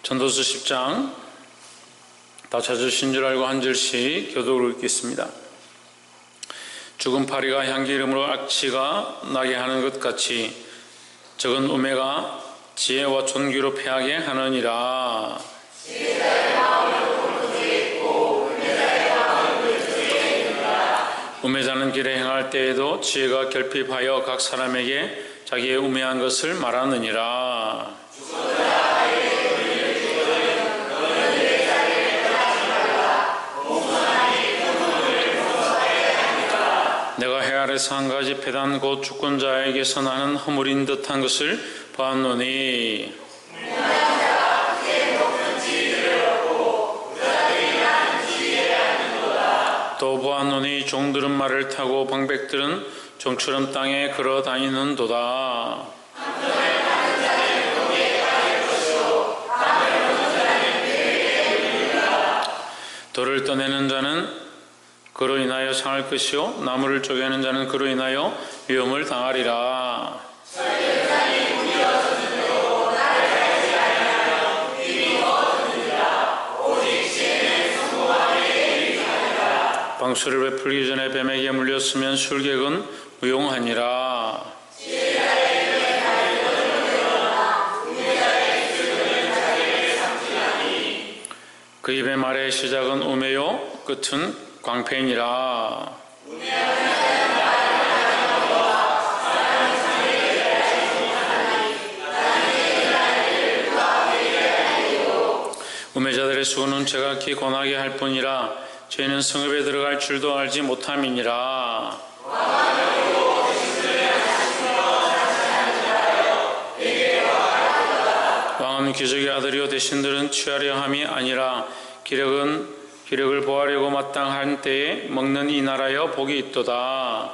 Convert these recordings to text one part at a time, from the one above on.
전도서 10장 다 찾으신 줄 알고 한 절씩 교독을 읽겠습니다. 죽은 파리가 향기름으로 악취가 나게 하는 것 같이 적은 우매가 지혜와 존귀로 패하게 하느니라. 우매자는 길에 행할 때에도 지혜가 결핍하여 각 사람에게 자기의 우매한 것을 말하느니라. 내가 해 아래서 한 가지 배단 곧 주권자에게서 나는 허물인 듯한 것을 보았노니 또 보았노니 종들은 말을 타고 방백들은 종처럼 땅에 걸어 다니는도다. 돌을 떠내는 자는 그로 인하여 상할 것이요 나무를 쪼개는 자는 그로 인하여 위험을 당하리라. 방수를 베풀기 전에 뱀에게 물렸으면 술객은 무용하니라. 그 입의 말의 시작은 우매요 끝은 광팬이라. 우매자들의 수고는 제각기 권하게 할 뿐이라 저희는 성읍에 들어갈 줄도 알지 못함이니라. 왕은 귀족의 아들이요 대신들은 취하려 함이 아니라 기력을 보하려고 마땅한 때에 먹는 이 나라여 복이 있도다.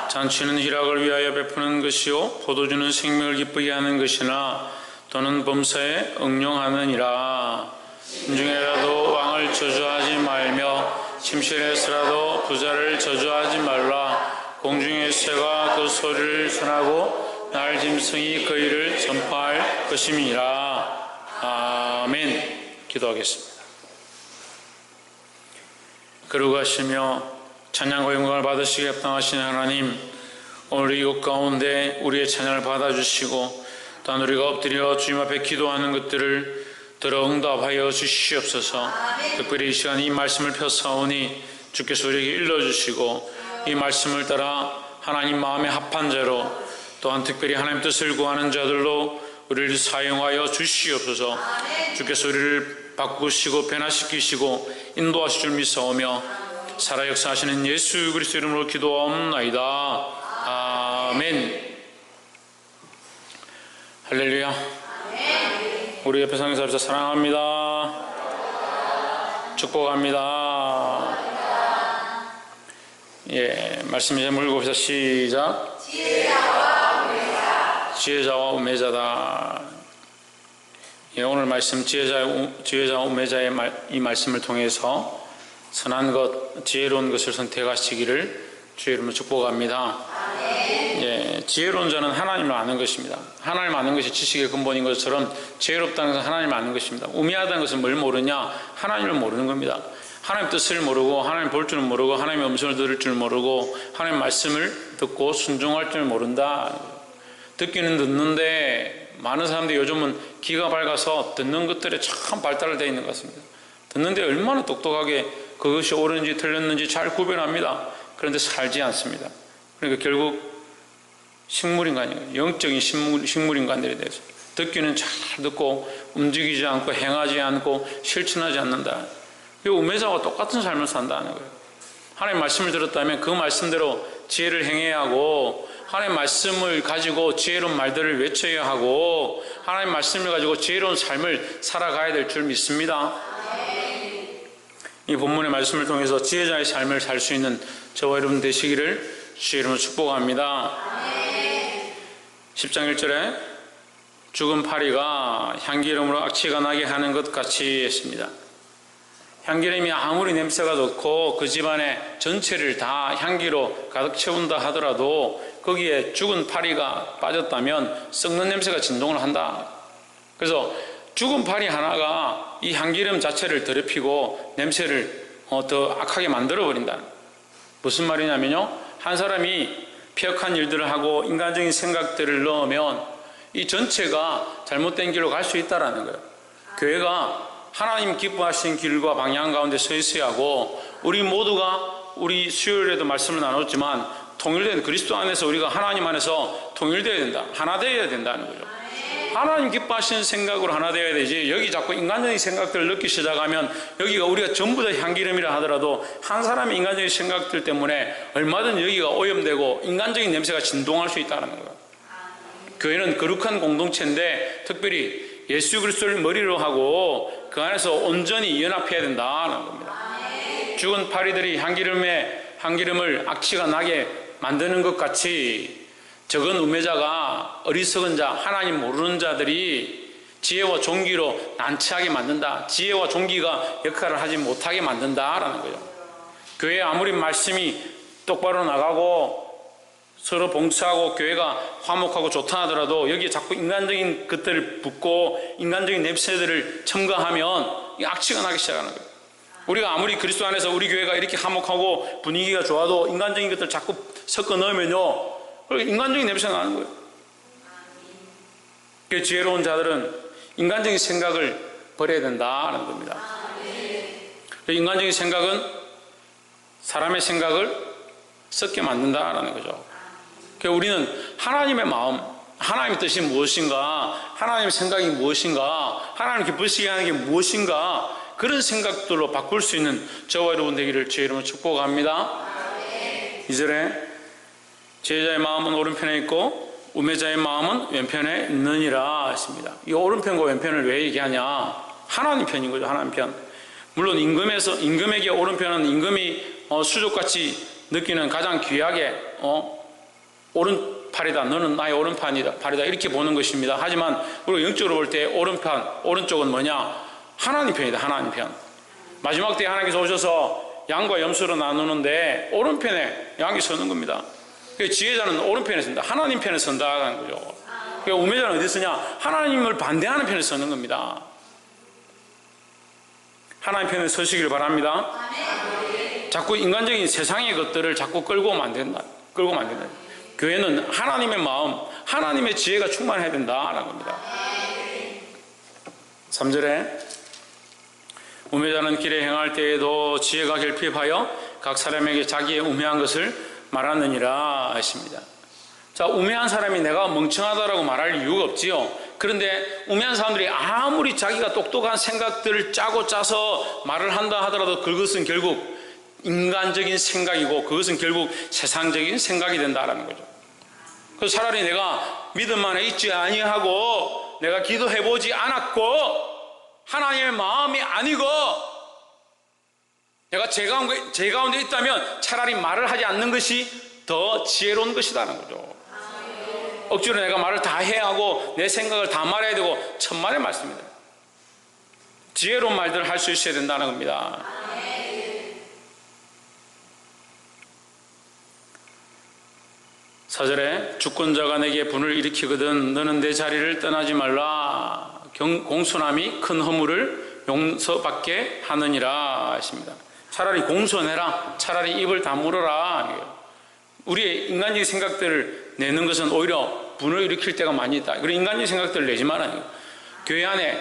잔치는 희락을 위하여 베푸는 것이요 포도주는 생명을 기쁘게 하는 것이나 또는 범사에 응용하느니라. 심중에라도 왕을 저주하지 말며 침실에서라도 부자를 저주하지 말라. 공중의 새가 그 소리를 전하고 날 짐승이 그 일을 전파할 것임이라. 아멘. 기도하겠습니다. 거룩하시며 찬양과 영광을 받으시기 합당하신 하나님, 오늘 이곳 가운데 우리의 찬양을 받아주시고 또한 우리가 엎드려 주님 앞에 기도하는 것들을 들어 응답하여 주시옵소서. 특별히 이 시간 이 말씀을 펴사오니 주께서 우리에게 일러주시고 이 말씀을 따라 하나님 마음에 합한 자로 또한 특별히 하나님 뜻을 구하는 자들로 우리를 사용하여 주시옵소서. 주께서 우리를 바꾸시고 변화시키시고 인도하실 줄 믿사오며 살아 역사하시는 예수 그리스도 이름으로 기도하옵나이다. 아멘. 할렐루야. 우리 옆에 상에서 사랑합니다. 축복합니다. 말씀 이제 물고 봅시다. 시작. 지혜자와 우매자다. 오늘 말씀 지혜자와 우매자의 이 말씀을 통해서 선한 것, 지혜로운 것을 선택하시기를 주의 이름으로 축복합니다. 지혜로운 자는 하나님을 아는 것입니다. 하나님을 아는 것이 지식의 근본인 것처럼 지혜롭다는 것은 하나님을 아는 것입니다. 우매하다는 것은 뭘 모르냐? 하나님을 모르는 겁니다. 하나님 뜻을 모르고 하나님 볼 줄은 모르고 하나님의 음성을 들을 줄 모르고 하나님 말씀을 듣고 순종할 줄 모른다. 듣기는 듣는데 많은 사람들이 요즘은 귀가 밝아서 듣는 것들에 참 발달되어 있는 것 같습니다. 듣는데 얼마나 똑똑하게 그것이 옳은지 틀렸는지 잘 구별합니다. 그런데 살지 않습니다. 그러니까 결국 식물인간이에요. 영적인 식물인간들에 대해서 듣기는 잘 듣고 움직이지 않고 행하지 않고 실천하지 않는다. 우매자와 똑같은 삶을 산다는 거예요. 하나님 말씀을 들었다면 그 말씀대로 지혜를 행해야 하고 하나님 말씀을 가지고 지혜로운 말들을 외쳐야 하고 하나님 말씀을 가지고 지혜로운 삶을 살아가야 될 줄 믿습니다. 이 본문의 말씀을 통해서 지혜자의 삶을 살 수 있는 저와 여러분 되시기를 주의 이름으로 축복합니다. 10장 1절에 죽은 파리가 향기름으로 악취가 나게 하는 것 같이 했습니다. 향기름이 아무리 냄새가 좋고 그 집안의 전체를 다 향기로 가득 채운다 하더라도 거기에 죽은 파리가 빠졌다면 썩는 냄새가 진동을 한다. 그래서 죽은 파리 하나가 이 향기름 자체를 더럽히고 냄새를 더 악하게 만들어버린다. 무슨 말이냐면요, 한 사람이 피역한 일들을 하고 인간적인 생각들을 넣으면 이 전체가 잘못된 길로 갈 수 있다는 거예요. 교회가 하나님 기뻐하시는 길과 방향 가운데 서 있어야 하고, 우리 모두가 우리 수요일에도 말씀을 나눴지만 통일된 그리스도 안에서 우리가 하나님 안에서 통일되어야 된다. 하나 되어야 된다는 거죠. 하나님 기뻐하시는 생각으로 하나 되어야 되지, 여기 자꾸 인간적인 생각들을 넣기 시작하면 여기가 우리가 전부 다 향기름이라 하더라도 한 사람의 인간적인 생각들 때문에 얼마든 여기가 오염되고 인간적인 냄새가 진동할 수 있다는 거예요. 교회는 거룩한 공동체인데 특별히 예수 그리스도를 머리로 하고 그 안에서 온전히 연합해야 된다는 겁니다. 죽은 파리들이 향기름을 악취가 나게 만드는 것 같이 적은 우매자가 어리석은 자, 하나님 모르는 자들이 지혜와 종기로 난처하게 만든다. 지혜와 종기가 역할을 하지 못하게 만든다라는 거예요. 교회에 아무리 말씀이 똑바로 나가고 서로 봉사하고 교회가 화목하고 좋다 하더라도 여기에 자꾸 인간적인 것들을 붓고 인간적인 냄새들을 첨가하면 악취가 나기 시작하는 거예요. 우리가 아무리 그리스도 안에서 우리 교회가 이렇게 화목하고 분위기가 좋아도 인간적인 것들 자꾸 섞어 넣으면요, 인간적인 냄새가 나는 거예요. 그 지혜로운 자들은 인간적인 생각을 버려야 된다는 겁니다. 인간적인 생각은 사람의 생각을 썩게 만든다라는 거죠. 그러니까 우리는 하나님의 마음, 하나님의 뜻이 무엇인가, 하나님의 생각이 무엇인가, 하나님 기쁘시게 하는 게 무엇인가, 그런 생각들로 바꿀 수 있는 저와 여러분 되기를 주의 이름으로 축복합니다. 2절에 지혜자의 마음은 오른편에 있고 우매자의 마음은 왼편에 있느니라 했습니다. 이 오른편과 왼편을 왜 얘기하냐? 하나님 편인 거죠. 하나님 편. 물론 임금에게 오른편은 임금이 수족같이 느끼는 가장 귀하게 오른팔이다, 너는 나의 오른팔이다 이렇게 보는 것입니다. 하지만 우리가 영적으로 볼 때 오른쪽은 뭐냐? 하나님 편이다. 하나님 편. 마지막 때에 하나님께서 오셔서 양과 염소로 나누는데 오른편에 양이 서는 겁니다. 지혜자는 오른편에 선다. 하나님 편에 선다는 거죠. 그러니까 우매자는 어디 서냐? 하나님을 반대하는 편에 서는 겁니다. 하나님 편에 서시길 바랍니다. 자꾸 인간적인 세상의 것들을 자꾸 끌고 만든다. 교회는 하나님의 마음, 하나님의 지혜가 충만해야 된다는 겁니다. 3절에 우매자는 길에 행할 때에도 지혜가 결핍하여 각 사람에게 자기의 우매한 것을 말하느니라 하십니다. 자, 우매한 사람이 내가 멍청하다라고 말할 이유가 없지요. 그런데 우매한 사람들이 아무리 자기가 똑똑한 생각들을 짜고 짜서 말을 한다 하더라도 그것은 결국 인간적인 생각이고 그것은 결국 세상적인 생각이 된다라는 거죠. 그래서 차라리 내가 믿음 안에 있지 아니하고 내가 기도해보지 않았고 하나님의 마음이 아니고 내가 제 가운데 있다면 차라리 말을 하지 않는 것이 더 지혜로운 것이라는 거죠. 억지로 내가 말을 다 해야 하고 내 생각을 다 말해야 되고 천만의 말씀입니다. 지혜로운 말들을 할 수 있어야 된다는 겁니다. 4절에 주권자가 내게 분을 일으키거든 너는 내 자리를 떠나지 말라. 공손함이 큰 허물을 용서받게 하느니라 하십니다. 차라리 공손해라. 차라리 입을 다물어라. 우리의 인간적인 생각들을 내는 것은 오히려 분을 일으킬 때가 많이 있다. 그런 인간적인 생각들을 내지 말아요. 교회 안에,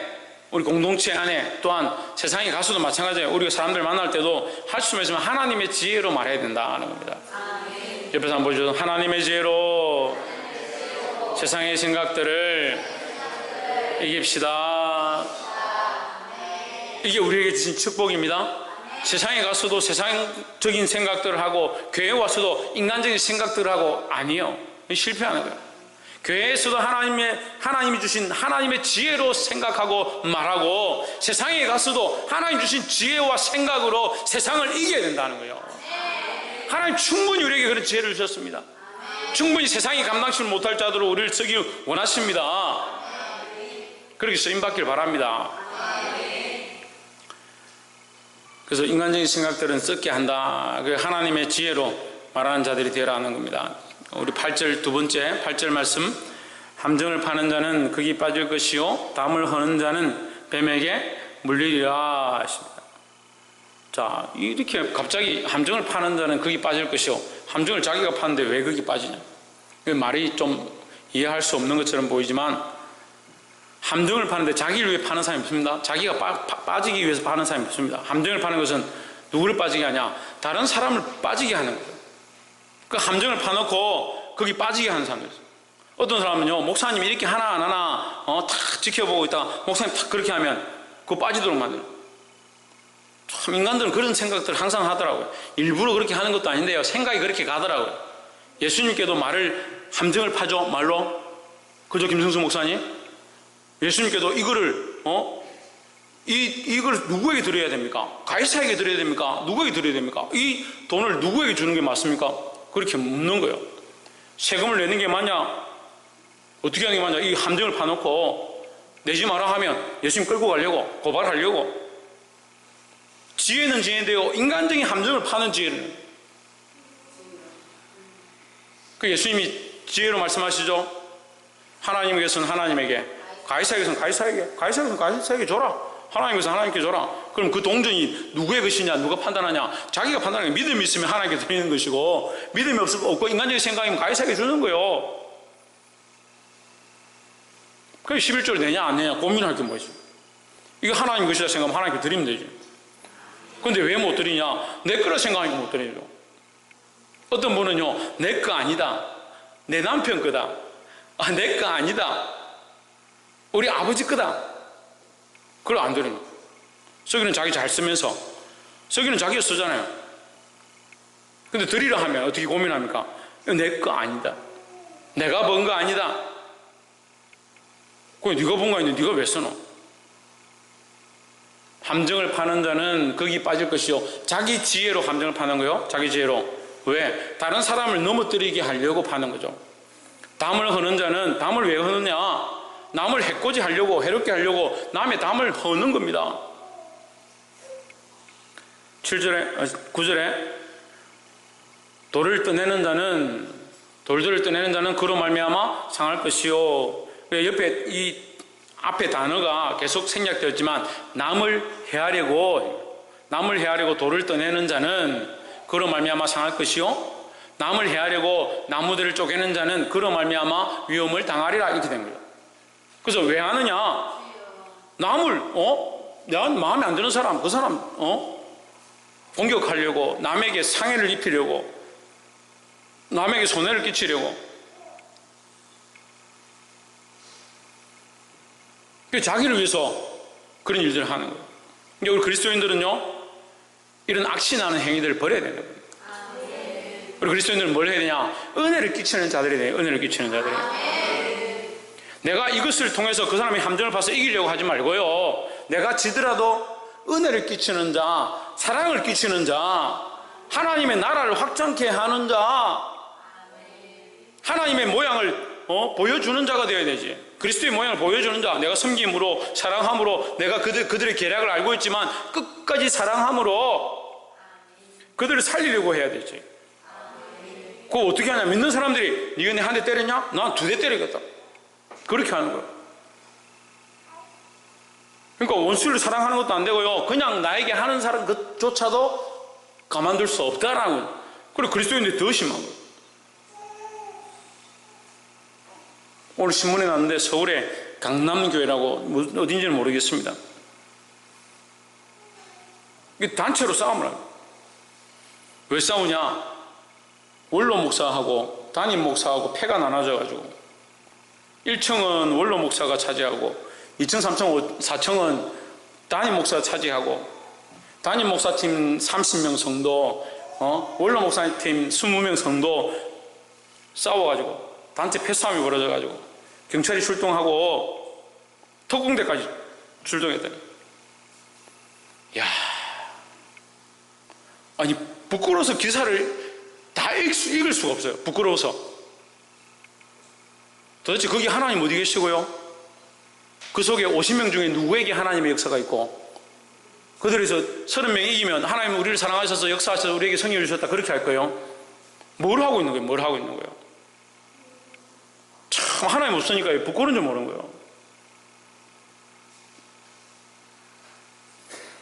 우리 공동체 안에, 또한 세상에 가서도 마찬가지예요. 우리가 사람들 만날 때도 할 수만 있으면 하나님의 지혜로 말해야 된다는 겁니다. 옆에서 한번 보여줘서 하나님의 지혜로 세상의 생각들을 이깁시다. 이게 우리에게 주신 축복입니다. 세상에 가서도 세상적인 생각들을 하고 교회에 와서도 인간적인 생각들을 하고 아니요. 실패하는 거예요. 교회에서도 하나님이 주신 하나님의 지혜로 생각하고 말하고 세상에 가서도 하나님 주신 지혜와 생각으로 세상을 이겨야 된다는 거예요. 하나님 충분히 우리에게 그런 지혜를 주셨습니다. 충분히 세상이 감당치 못할 자들로 우리를 쓰기를 원하십니다. 그렇게 쓰임받길 바랍니다. 그래서 인간적인 생각들은 썩게 한다. 그 하나님의 지혜로 말하는 자들이 되라 하는 겁니다. 우리 8절 두 번째 8절 말씀, 함정을 파는 자는 거기 빠질 것이요 담을 허는 자는 뱀에게 물리리라 하십니다. 자, 이렇게 갑자기 함정을 파는 자는 거기 빠질 것이요, 함정을 자기가 파는데 왜 거기 빠지냐? 말이 좀 이해할 수 없는 것처럼 보이지만, 함정을 파는데 자기를 위해 파는 사람이 없습니다. 자기가 빠지기 위해서 파는 사람이 없습니다. 함정을 파는 것은 누구를 빠지게 하냐? 다른 사람을 빠지게 하는 거예요. 그 함정을 파놓고 거기 빠지게 하는 사람들 있어요. 어떤 사람은요, 목사님이 이렇게 하나 안 하나 탁 지켜보고 있다 목사님 탁 그렇게 하면 그거 빠지도록 만들어요. 참 인간들은 그런 생각들을 항상 하더라고요. 일부러 그렇게 하는 것도 아닌데요, 생각이 그렇게 가더라고요. 예수님께도 함정을 파죠, 말로. 그죠, 김승수 목사님? 예수님께도 이거를 누구에게 드려야 됩니까? 가이사에게 드려야 됩니까? 누구에게 드려야 됩니까? 이 돈을 누구에게 주는 게 맞습니까? 그렇게 묻는 거예요. 세금을 내는 게 맞냐? 어떻게 하는 게 맞냐? 이 함정을 파놓고 내지 마라 하면 예수님 끌고 가려고, 고발하려고. 지혜는 지혜인데요, 인간적인 함정을 파는 지혜는, 그 예수님이 지혜로 말씀하시죠. 하나님께서는 하나님에게, 가이사에게서는 가이사에게, 가이사에게서는 가이사에게 줘라. 하나님께서 하나님께 줘라. 그럼 그 동전이 누구의 것이냐, 누가 판단하냐? 자기가 판단하는 게, 믿음이 있으면 하나님께 드리는 것이고, 믿음이 없고 인간적인 생각이면 가이사에게 주는 거예요. 그게 11조를 내냐 안 내냐 고민할 게 뭐지? 이거 하나님 것이라 생각하면 하나님께 드리면 되지. 근데 왜 못 드리냐? 내 거라 생각하니까 못 드리죠. 어떤 분은요, 내 거 아니다, 내 남편 거다, 내 거 아니다, 우리 아버지 거다, 그걸 안 드리는 거예요. 저기는 자기 잘 쓰면서, 저기는 자기가 쓰잖아요. 근데 드리라 하면 어떻게 고민합니까? 내 거 아니다, 내가 번 거 아니다. 그게 네가 본 거 아닌데 네가 왜 쓰노? 함정을 파는 자는 거기 빠질 것이요, 자기 지혜로 함정을 파는 거요. 자기 지혜로. 왜? 다른 사람을 넘어뜨리게 하려고 파는 거죠. 담을 허는 자는, 담을 왜 허느냐? 남을 해코지 하려고, 해롭게 하려고 남의 담을 허는 겁니다. 9절에 돌을 떠내는 자는, 돌들을 떠내는 자는 그로 말미암아 상할 것이요. 옆에 이 앞에 단어가 계속 생략되었지만, 남을 헤아려고 돌을 떠내는 자는 그로 말미암아 상할 것이요, 남을 헤아려고 나무들을 쪼개는 자는 그로 말미암아 위험을 당하리라, 이렇게 된 거예요. 그래서 왜 하느냐? 남을 내가 마음에 안 드는 사람, 그 사람 공격하려고, 남에게 상해를 입히려고, 남에게 손해를 끼치려고, 자기를 위해서 그런 일들을 하는 거예요. 그러니까 우리 그리스도인들은요, 이런 악신하는 행위들을 버려야 되는 거예요. 우리 그리스도인들은 뭘 해야 되냐? 은혜를 끼치는 자들이 돼요. 은혜를 끼치는 자들이. 내가 이것을 통해서 그 사람이 함정을 파서 이기려고 하지 말고요, 내가 지더라도 은혜를 끼치는 자, 사랑을 끼치는 자, 하나님의 나라를 확장케 하는 자, 하나님의 모양을 보여주는 자가 되어야 되지. 그리스도의 모양을 보여주는 자, 내가 섬김으로, 사랑함으로, 내가 그들의 계략을 알고 있지만 끝까지 사랑함으로 그들을 살리려고 해야 되지. 그거 어떻게 하냐? 믿는 사람들이 네가 내 한 대 때렸냐? 난 2대 때리겠다, 그렇게 하는 거예요. 그러니까 원수를 사랑하는 것도 안 되고요, 그냥 나에게 하는 사람 그조차도 가만둘 수 없다라고. 그리고 그리스도인들이 더 심한 거예요. 오늘 신문에 났는데 서울에 강남교회라고, 어딘지는 모르겠습니다. 이게 단체로 싸움을 합니다. 왜 싸우냐? 원로 목사하고 담임 목사하고 패가 나눠져가지고 1층은 원로 목사가 차지하고 2층, 3층, 4층은 담임 목사가 차지하고, 담임 목사팀 30명 성도, 원로 목사팀 20명 성도 싸워가지고 단체 패싸움이 벌어져가지고 경찰이 출동하고 특공대까지 출동했다니. 야, 아니 부끄러워서 기사를 다 읽을 수가 없어요. 부끄러워서. 도대체 거기 하나님 어디 계시고요? 그 속에 50명 중에 누구에게 하나님의 역사가 있고, 그들에서 30명 이기면 하나님은 우리를 사랑하셔서 역사하셔서 우리에게 성령을 주셨다 그렇게 할 거예요? 뭘 하고 있는 거예요? 뭘 하고 있는 거예요? 참 하나님 없으니까 부끄러운 줄 모르는 거예요.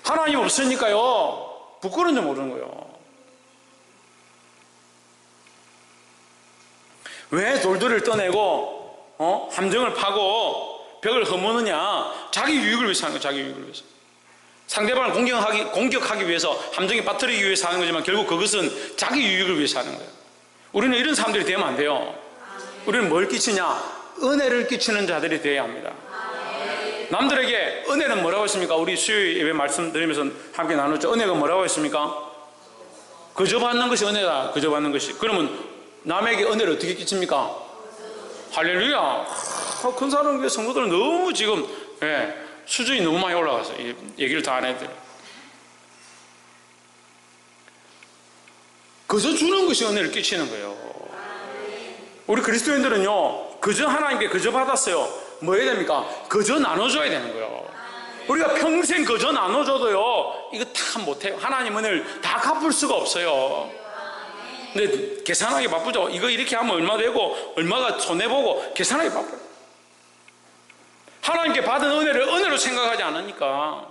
하나님 없으니까요 부끄러운 줄 모르는 거예요. 왜 돌들을 떠내고 함정을 파고 벽을 허무느냐? 자기 유익을 위해서 하는 거예요. 자기 유익을 위해서. 상대방을 공격하기 위해서 함정에 빠뜨리기 위해서 하는 거지만 결국 그것은 자기 유익을 위해서 하는 거예요. 우리는 이런 사람들이 되면 안 돼요. 우리는 뭘 끼치냐? 은혜를 끼치는 자들이 되어야 합니다. 남들에게 은혜는 뭐라고 했습니까? 우리 수요일 예배 말씀드리면서 함께 나눴죠. 은혜가 뭐라고 했습니까? 그저 받는 것이 은혜다. 그저 받는 것이. 그러면 남에게 은혜를 어떻게 끼칩니까? 할렐루야. 큰 사람교회 성도들은 너무 지금 수준이 너무 많이 올라가서 얘기를 다 안 해도 돼요. 그저 주는 것이 은혜를 끼치는 거예요. 우리 그리스도인들은요 그저 하나님께 그저 받았어요. 뭐 해야 됩니까? 그저 나눠줘야 되는 거예요. 우리가 평생 그저 나눠줘도요 이거 다 못해요. 하나님 은혜를 다 갚을 수가 없어요. 근데 계산하기 바쁘죠. 이거 이렇게 하면 얼마 되고 얼마가 손해보고 계산하기 바빠요. 하나님께 받은 은혜를 은혜로 생각하지 않으니까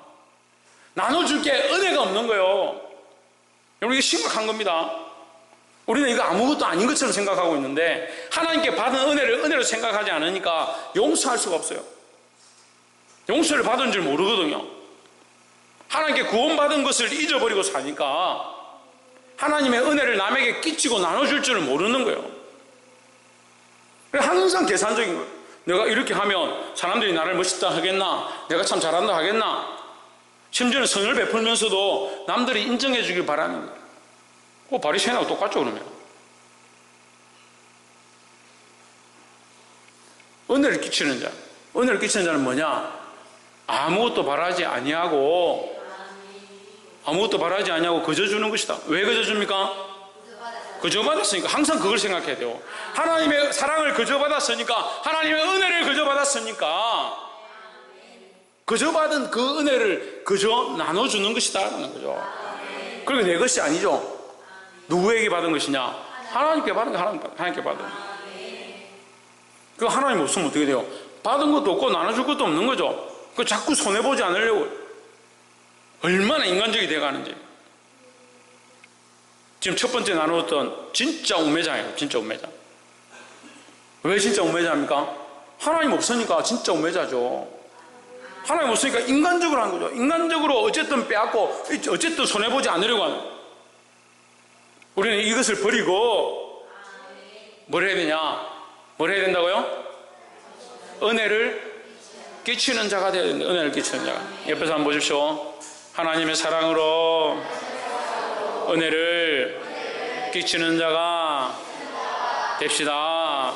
나눠줄 게 은혜가 없는 거예요. 여러분 이게 심각한 겁니다. 우리는 이거 아무것도 아닌 것처럼 생각하고 있는데 하나님께 받은 은혜를 은혜로 생각하지 않으니까 용서할 수가 없어요. 용서를 받은 줄 모르거든요. 하나님께 구원받은 것을 잊어버리고 사니까 하나님의 은혜를 남에게 끼치고 나눠줄 줄을 모르는 거예요. 항상 계산적인 거예요. 내가 이렇게 하면 사람들이 나를 멋있다 하겠나? 내가 참 잘한다 하겠나? 심지어는 선을 베풀면서도 남들이 인정해 주길 바라는 거예요. 바리새인하고 똑같죠 그러면. 은혜를 끼치는 자. 은혜를 끼치는 자는 뭐냐? 아무것도 바라지 아니하고 그저 주는 것이다. 왜 그저 줍니까? 그저 받았으니까. 항상 그걸 생각해야 돼요. 하나님의 사랑을 그저 받았으니까, 하나님의 은혜를 그저 받았으니까 그저 받은 그 은혜를 그저 나눠주는 것이다 라는 거죠. 그리고 내 것이 아니죠. 누구에게 받은 것이냐? 하나님께 받은 거. 하나님께 받은 거. 그 하나님 없으면 어떻게 돼요? 받은 것도 없고 나눠줄 것도 없는 거죠. 그 자꾸 손해보지 않으려고 얼마나 인간적이 돼가는지. 지금 첫 번째 나누었던 진짜 우매자예요. 진짜 우매자. 왜 진짜 우매자입니까? 하나님 없으니까 진짜 우매자죠. 하나님 없으니까 인간적으로 하는 거죠. 인간적으로 어쨌든 빼앗고 어쨌든 손해보지 않으려고 하는 거예요. 우리는 이것을 버리고 뭘 해야 되냐? 뭘 해야 된다고요? 은혜를 끼치는 자가 되어야 된다. 은혜를 끼치는 자가. 옆에서 한번 보십시오. 하나님의 사랑으로 은혜를 끼치는 자가 됩시다.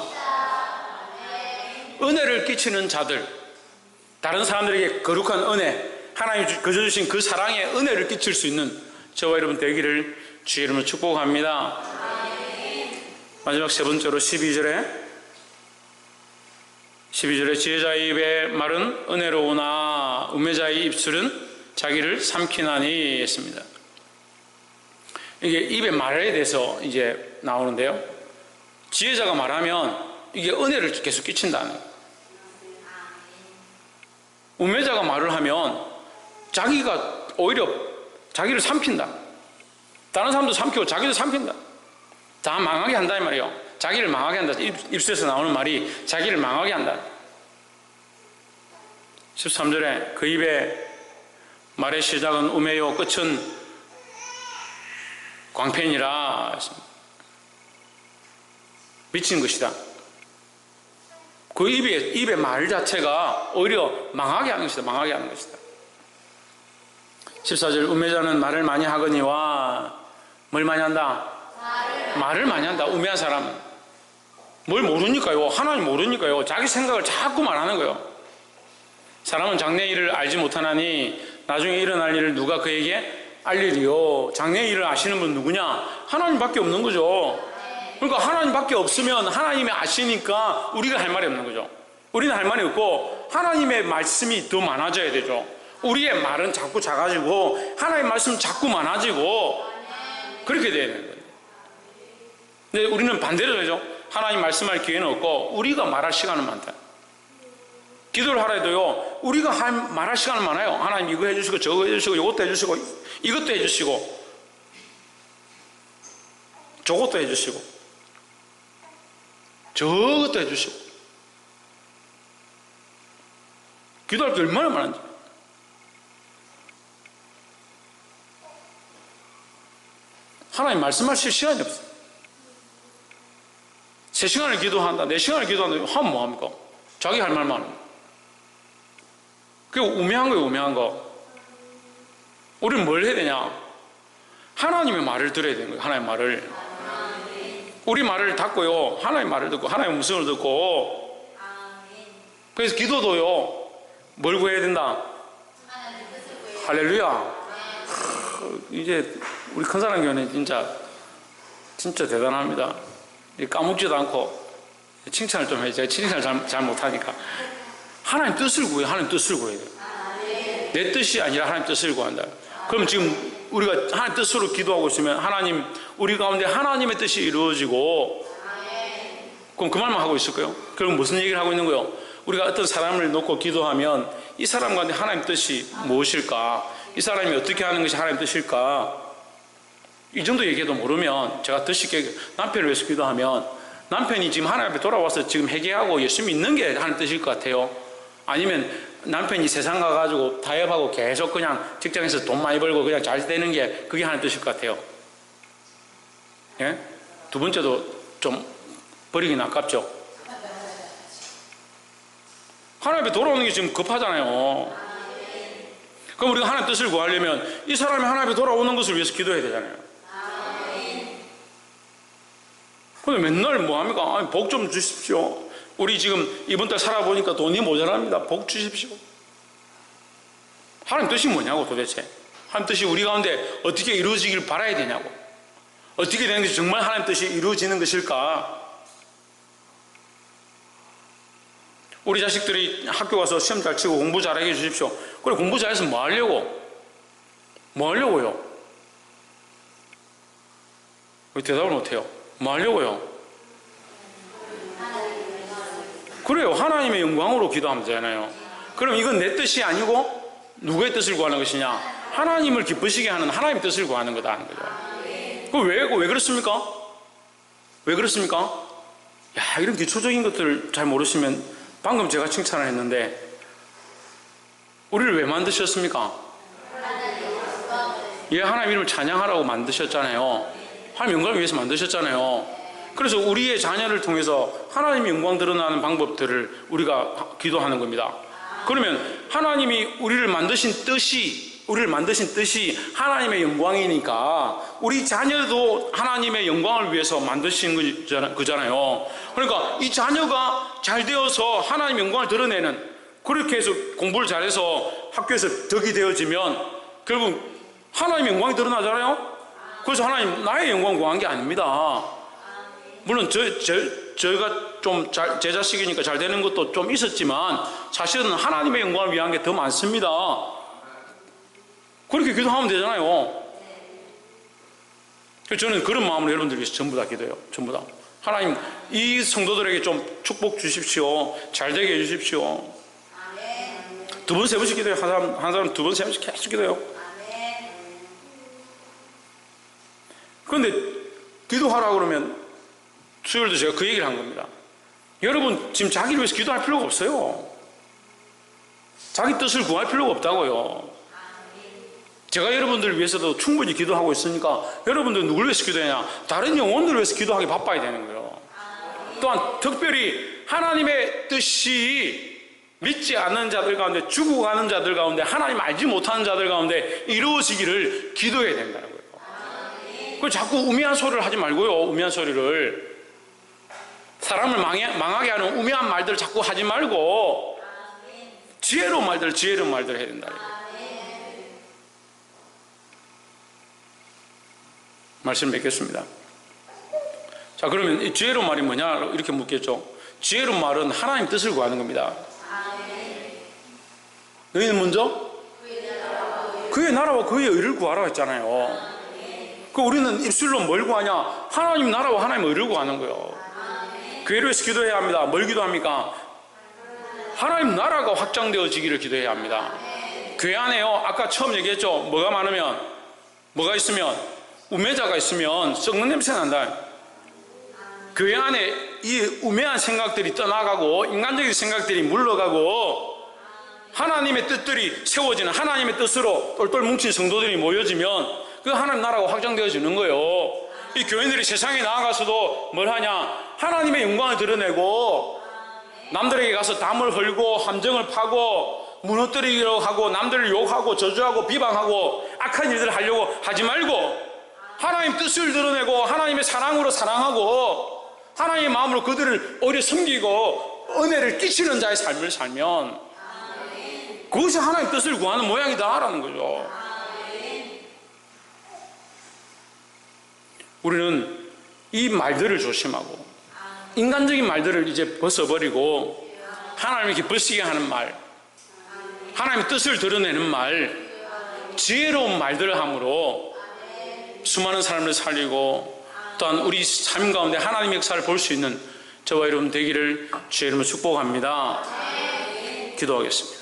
은혜를 끼치는 자들, 다른 사람들에게 거룩한 은혜, 하나님이 거저 주신 그 사랑의 은혜를 끼칠 수 있는 저와 여러분 되기를 주의 이름으로 축복합니다. 마지막 세 번째로 12절에 지혜자의 입의 말은 은혜로우나 우매자의 입술은 자기를 삼키나니 했습니다. 이게 입의 말에 대해서 이제 나오는데요. 지혜자가 말하면 이게 은혜를 계속 끼친다는 거예요. 우매자가 말을 하면 자기가 오히려 자기를 삼킨다. 다른 사람도 삼키고 자기도 삼킨다. 다 망하게 한다 이 말이에요. 자기를 망하게 한다. 입술에서 나오는 말이 자기를 망하게 한다. 13절에 그 입의 말의 시작은 우매요 끝은 광팬이라 미친 것이다. 그 입의 말 자체가 오히려 망하게 하는 것이다. 망하게 하는 것이다. 14절 우매자는 말을 많이 하거니와 뭘 많이 한다? 말을 많이 한다. 우매한 사람은 뭘 모르니까요. 하나님 모르니까요. 자기 생각을 자꾸 말하는 거예요. 사람은 장래 일을 알지 못하나니 나중에 일어날 일을 누가 그에게 알리리요. 장래 일을 아시는 분 누구냐? 하나님밖에 없는 거죠. 그러니까 하나님밖에 없으면 하나님이 아시니까 우리가 할 말이 없는 거죠. 우리는 할 말이 없고 하나님의 말씀이 더 많아져야 되죠. 우리의 말은 자꾸 작아지고 하나님의 말씀은 자꾸 많아지고 그렇게 돼야 되는 거예요. 근데 우리는 반대로 되죠. 하나님 말씀할 기회는 없고 우리가 말할 시간은 많다. 기도를 하라 해도요, 우리가 말할 시간은 많아요. 하나님 이거 해주시고 저거 해주시고 이것도 해주시고 이것도 해주시고 저것도 해주시고 저것도 해주시고 기도할 게 얼마나 많은지. 하나님 말씀하실 시간이 없어요. 3시간을 기도한다, 4시간을 기도한다 하면 뭐합니까? 자기 할 말만 합니다. 그게 우매한 거예요. 우매한 거. 우리는 뭘 해야 되냐? 하나님의 말을 들어야 되는 거예요. 하나님의 말을. 우리 말을 닫고요, 하나님의 말을 듣고 하나님의 음성을 듣고. 그래서 기도도요, 뭘 구해야 된다? 할렐루야. 이제 우리 큰사랑 교회는 진짜 대단합니다. 까먹지도 않고 칭찬을 좀 해요. 제가 칭찬을 잘 못하니까. 하나님 뜻을 구해요. 하나님 뜻을 구해야 돼요. 내 뜻이 아니라 하나님 뜻을 구한다. 그럼 지금 우리가 하나님 뜻으로 기도하고 있으면 하나님, 우리 가운데 하나님의 뜻이 이루어지고, 그럼 그 말만 하고 있을까요? 그럼 무슨 얘기를 하고 있는 거예요? 우리가 어떤 사람을 놓고 기도하면 이 사람 가운데 하나님 뜻이 무엇일까? 이 사람이 어떻게 하는 것이 하나님 뜻일까? 이 정도 얘기도 모르면, 제가 더 쉽게 남편을 위해서 기도하면 남편이 지금 하나님 앞에 돌아와서 지금 회개하고 열심히 있는 게 하나님 뜻일 것 같아요? 아니면 남편이 세상 가가지고 타협하고 계속 그냥 직장에서 돈 많이 벌고 그냥 잘 되는 게 그게 하나님 뜻일 것 같아요? 예? 두 번째도 좀 버리긴 아깝죠? 하나님 앞에 돌아오는 게 지금 급하잖아요. 그럼 우리가 하나님 뜻을 구하려면 이 사람이 하나님 앞에 돌아오는 것을 위해서 기도해야 되잖아요. 근데 맨날 뭐합니까? 복 좀 주십시오. 우리 지금 이번 달 살아보니까 돈이 모자랍니다. 복 주십시오. 하나님 뜻이 뭐냐고 도대체. 하나님 뜻이 우리 가운데 어떻게 이루어지길 바라야 되냐고. 어떻게 되는 것이 정말 하나님 뜻이 이루어지는 것일까? 우리 자식들이 학교 가서 시험 잘 치고 공부 잘하게 해주십시오. 그래, 공부 잘해서 뭐 하려고? 뭐 하려고요? 왜 대답을 못해요? 뭐 하려고요? 그래요. 하나님의 영광으로 기도하면 되잖아요. 그럼 이건 내 뜻이 아니고 누구의 뜻을 구하는 것이냐? 하나님을 기쁘시게 하는 하나님의 뜻을 구하는 거다 하는 거죠. 그럼 왜 그렇습니까? 왜 그렇습니까? 야, 이런 기초적인 것들을 잘 모르시면, 방금 제가 칭찬을 했는데 우리를 왜 만드셨습니까? 예, 하나님 이름을 찬양하라고 만드셨잖아요. 하나님 영광을 위해서 만드셨잖아요. 그래서 우리의 자녀를 통해서 하나님의 영광 드러나는 방법들을 우리가 기도하는 겁니다. 그러면 하나님이 우리를 만드신 뜻이 하나님의 영광이니까 우리 자녀도 하나님의 영광을 위해서 만드신 거잖아요. 그러니까 이 자녀가 잘 되어서 하나님의 영광을 드러내는, 그렇게 해서 공부를 잘해서 학교에서 덕이 되어지면 결국 하나님의 영광이 드러나잖아요. 그래서 하나님 나의 영광 구한 게 아닙니다. 물론 저희가 좀 제 자식이니까 잘 되는 것도 좀 있었지만 사실은 하나님의 영광을 위한 게 더 많습니다. 그렇게 기도하면 되잖아요. 저는 그런 마음으로 여러분들 위해서 전부 다 기도해요. 전부 다. 하나님, 이 성도들에게 좀 축복 주십시오. 잘 되게 해주십시오. 두 번, 세 번씩 기도해요. 한 사람 두 번, 세 번씩 계속 기도해요. 그런데 기도하라고 그러면 수요일도 제가 그 얘기를 한 겁니다. 여러분 지금 자기를 위해서 기도할 필요가 없어요. 자기 뜻을 구할 필요가 없다고요. 제가 여러분들을 위해서도 충분히 기도하고 있으니까 여러분들 누구를 위해서 기도하냐? 다른 영혼들을 위해서 기도하기 바빠야 되는 거예요. 또한 특별히 하나님의 뜻이 믿지 않는 자들 가운데, 죽어가는 자들 가운데, 하나님 알지 못하는 자들 가운데 이루어지기를 기도해야 된다는 거예요. 그 자꾸 우매한 소리를 하지 말고요. 우매한 소리를, 사람을 망하게 하는 우매한 말들을 자꾸 하지 말고 지혜로운 말들 해야 된다. 말씀 맺겠습니다. 자, 그러면 이 지혜로운 말이 뭐냐 이렇게 묻겠죠. 지혜로운 말은 하나님 뜻을 구하는 겁니다. 너희는 먼저 그의 나라와 그의 의를 구하라고 했잖아요. 그 우리는 입술로 뭘 구하냐? 하나님 나라와 하나님 의를 구하는 거예요. 그 의를 위해서 기도해야 합니다. 뭘 기도합니까? 하나님 나라가 확장되어지기를 기도해야 합니다. 교회 안에요, 아까 처음 얘기했죠. 뭐가 많으면, 뭐가 있으면, 우매자가 있으면 썩는 냄새 난다. 교회 안에 이 우매한 생각들이 떠나가고 인간적인 생각들이 물러가고 하나님의 뜻들이 세워지는, 하나님의 뜻으로 똘똘 뭉친 성도들이 모여지면 그 하나님 나라가 확장되어지는 거예요. 이 교인들이 세상에 나아가서도 뭘 하냐? 하나님의 영광을 드러내고 남들에게 가서 담을 헐고 함정을 파고 무너뜨리기로 하고 남들을 욕하고 저주하고 비방하고 악한 일들을 하려고 하지 말고 하나님 뜻을 드러내고 하나님의 사랑으로 사랑하고 하나님의 마음으로 그들을 오히려 섬기고 은혜를 끼치는 자의 삶을 살면 그것이 하나님 뜻을 구하는 모양이다라는 거죠. 우리는 이 말들을 조심하고 인간적인 말들을 이제 벗어버리고 하나님을 기쁘시게 하는 말, 하나님의 뜻을 드러내는 말, 지혜로운 말들을 함으로 수많은 사람을 살리고 또한 우리 삶 가운데 하나님의 역사를 볼 수 있는 저와 여러분 되기를 주의 이름으로 축복합니다. 기도하겠습니다.